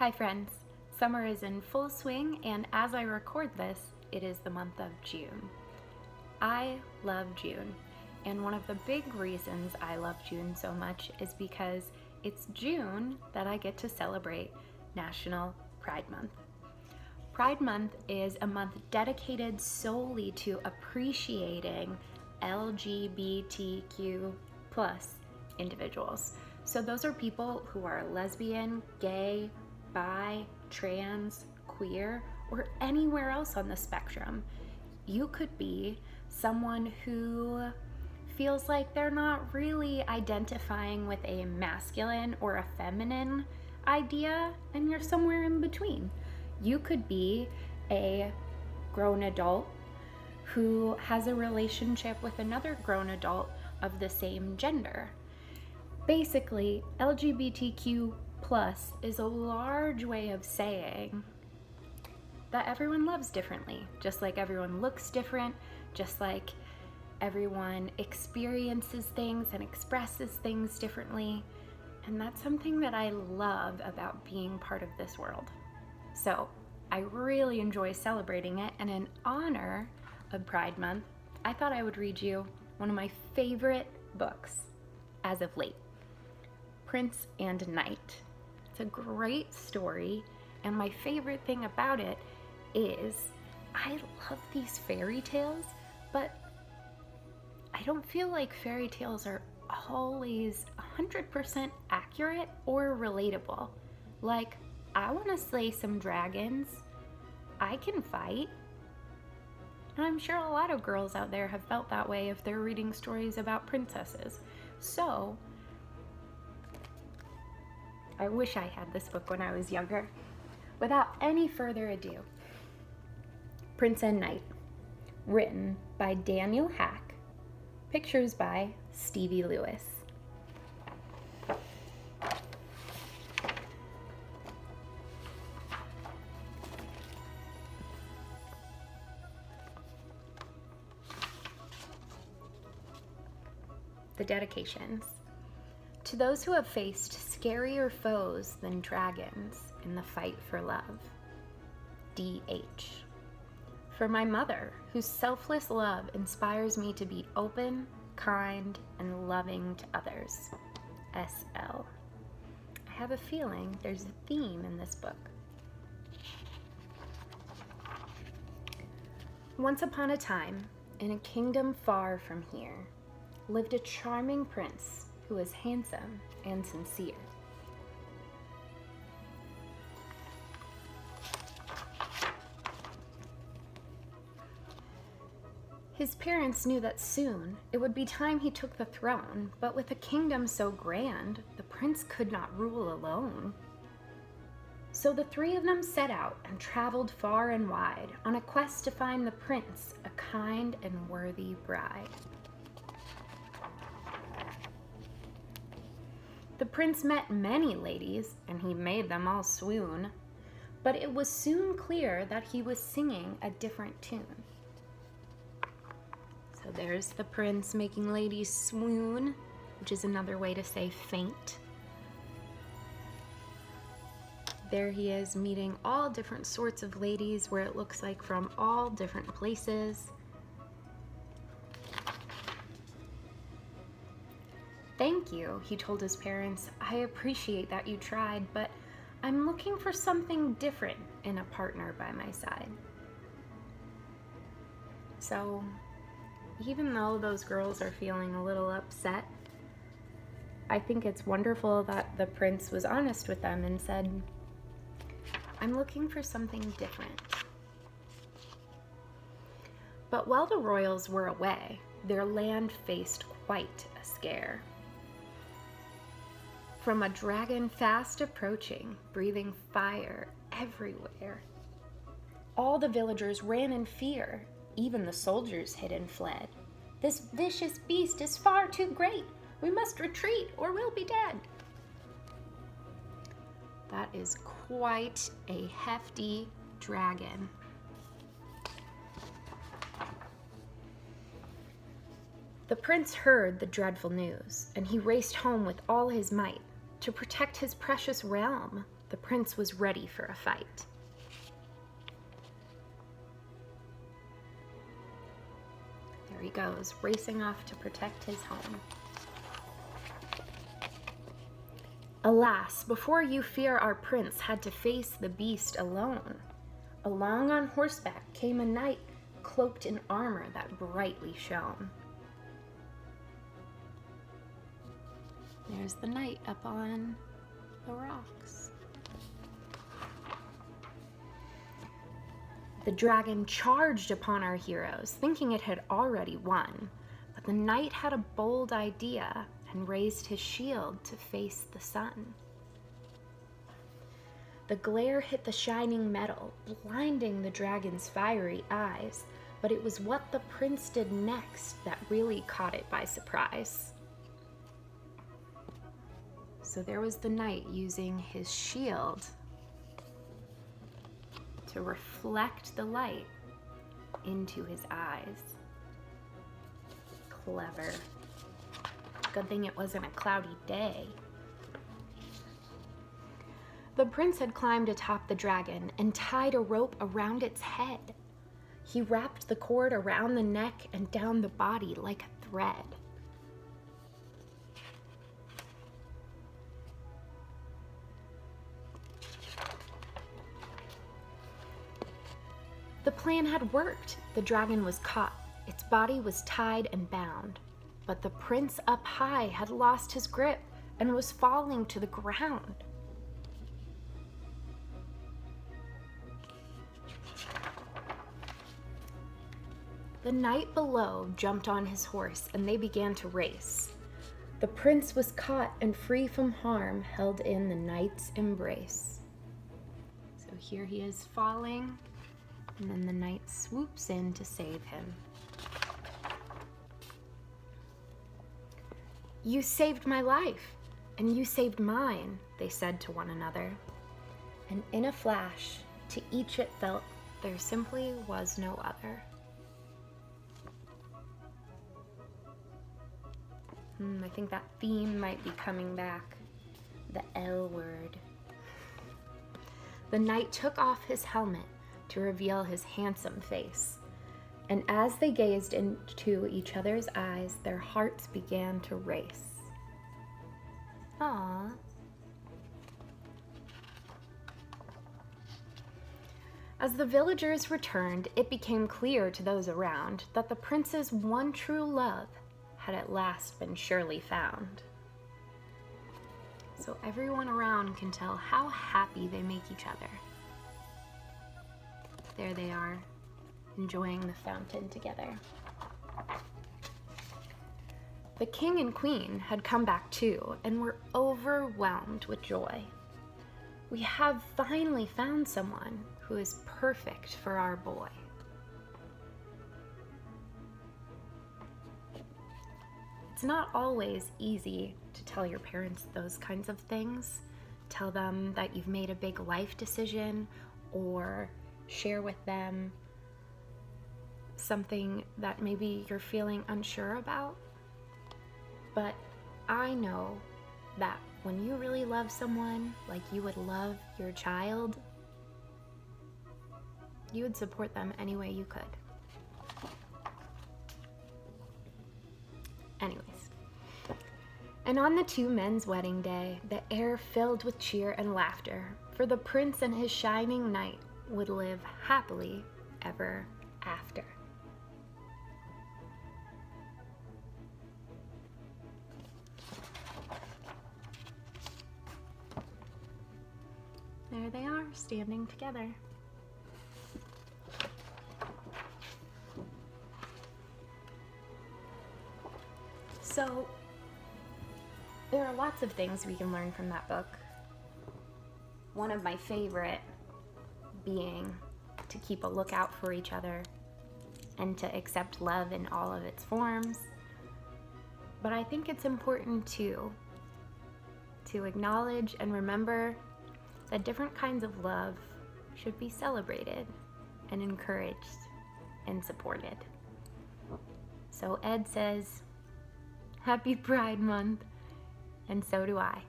Hi friends, summer is in full swing, and as I record this, it is the month of June. I love June, and one of the big reasons I love June so much is because it's June that I get to celebrate National Pride Month. Pride Month is a month dedicated solely to appreciating LGBTQ plus individuals. So those are people who are lesbian, gay, bi, trans, queer, or anywhere else on the spectrum. You could be someone who feels like they're not really identifying with a masculine or a feminine idea, and you're somewhere in between. You could be a grown adult who has a relationship with another grown adult of the same gender. Basically, LGBTQ plus is a large way of saying that everyone loves differently, just like everyone looks different, just like everyone experiences things and expresses things differently. And that's something that I love about being part of this world. So I really enjoy celebrating it, and in honor of Pride Month, I thought I would read you one of my favorite books as of late, Prince and Knight. It's a great story, and my favorite thing about it is I love these fairy tales, but I don't feel like fairy tales are always 100% accurate or relatable. Like, I want to slay some dragons. I can fight. And I'm sure a lot of girls out there have felt that way if they're reading stories about princesses. So, I wish I had this book when I was younger. Without any further ado, Prince and Knight, written by Daniel Hack, pictures by Stevie Lewis. The dedications. To those who have faced scarier foes than dragons in the fight for love. D.H. For my mother, whose selfless love inspires me to be open, kind, and loving to others. S.L. I have a feeling there's a theme in this book. Once upon a time, in a kingdom far from here, lived a charming prince who was handsome and sincere. His parents knew that soon it would be time he took the throne, but with a kingdom so grand, the prince could not rule alone. So the three of them set out and traveled far and wide on a quest to find the prince a kind and worthy bride. The prince met many ladies, and he made them all swoon, but it was soon clear that he was singing a different tune. So there's the prince making ladies swoon, which is another way to say faint. There he is meeting all different sorts of ladies, where it looks like from all different places. Thank you, he told his parents. I appreciate that you tried, but I'm looking for something different in a partner by my side. So, even though those girls are feeling a little upset, I think it's wonderful that the prince was honest with them and said, I'm looking for something different. But while the royals were away, their land faced quite a scare. From a dragon fast approaching, breathing fire everywhere. All the villagers ran in fear. Even the soldiers hid and fled. This vicious beast is far too great. We must retreat or we'll be dead. That is quite a hefty dragon. The prince heard the dreadful news, and he raced home with all his might to protect his precious realm. The prince was ready for a fight. There he goes, racing off to protect his home. Alas, before you fear our prince had to face the beast alone. Along on horseback came a knight, cloaked in armor that brightly shone. There's the knight up on the rocks. The dragon charged upon our heroes, thinking it had already won. But the knight had a bold idea and raised his shield to face the sun. The glare hit the shining metal, blinding the dragon's fiery eyes, but it was what the prince did next that really caught it by surprise. So there was the knight using his shield to reflect the light into his eyes. Clever. Good thing it wasn't a cloudy day. The prince had climbed atop the dragon and tied a rope around its head. He wrapped the cord around the neck and down the body like a thread. The plan had worked. The dragon was caught. Its body was tied and bound. But the prince up high had lost his grip and was falling to the ground. The knight below jumped on his horse and they began to race. The prince was caught and free from harm, held in the knight's embrace. So here he is falling, and then the knight swoops in to save him. "You saved my life, and you saved mine," they said to one another. And in a flash, to each it felt there simply was no other. I think that theme might be coming back. The L word. The knight took off his helmet to reveal his handsome face. And as they gazed into each other's eyes, their hearts began to race. Aww. As the villagers returned, it became clear to those around that the prince's one true love had at last been surely found. So everyone around can tell how happy they make each other. There they are, enjoying the fountain together. The king and queen had come back too and were overwhelmed with joy. We have finally found someone who is perfect for our boy. It's not always easy to tell your parents those kinds of things. Tell them that you've made a big life decision, or share with them something that maybe you're feeling unsure about. But I know that when you really love someone like you would love your child, you would support them any way you could. Anyways, and on the two men's wedding day, the air filled with cheer and laughter, for the prince and his shining knight would live happily ever after. There they are, standing together. So, there are lots of things we can learn from that book. One of my favorite being to keep a lookout for each other and to accept love in all of its forms. But I think it's important too to acknowledge and remember that different kinds of love should be celebrated and encouraged and supported. So Ed says, Happy Pride Month, and so do I.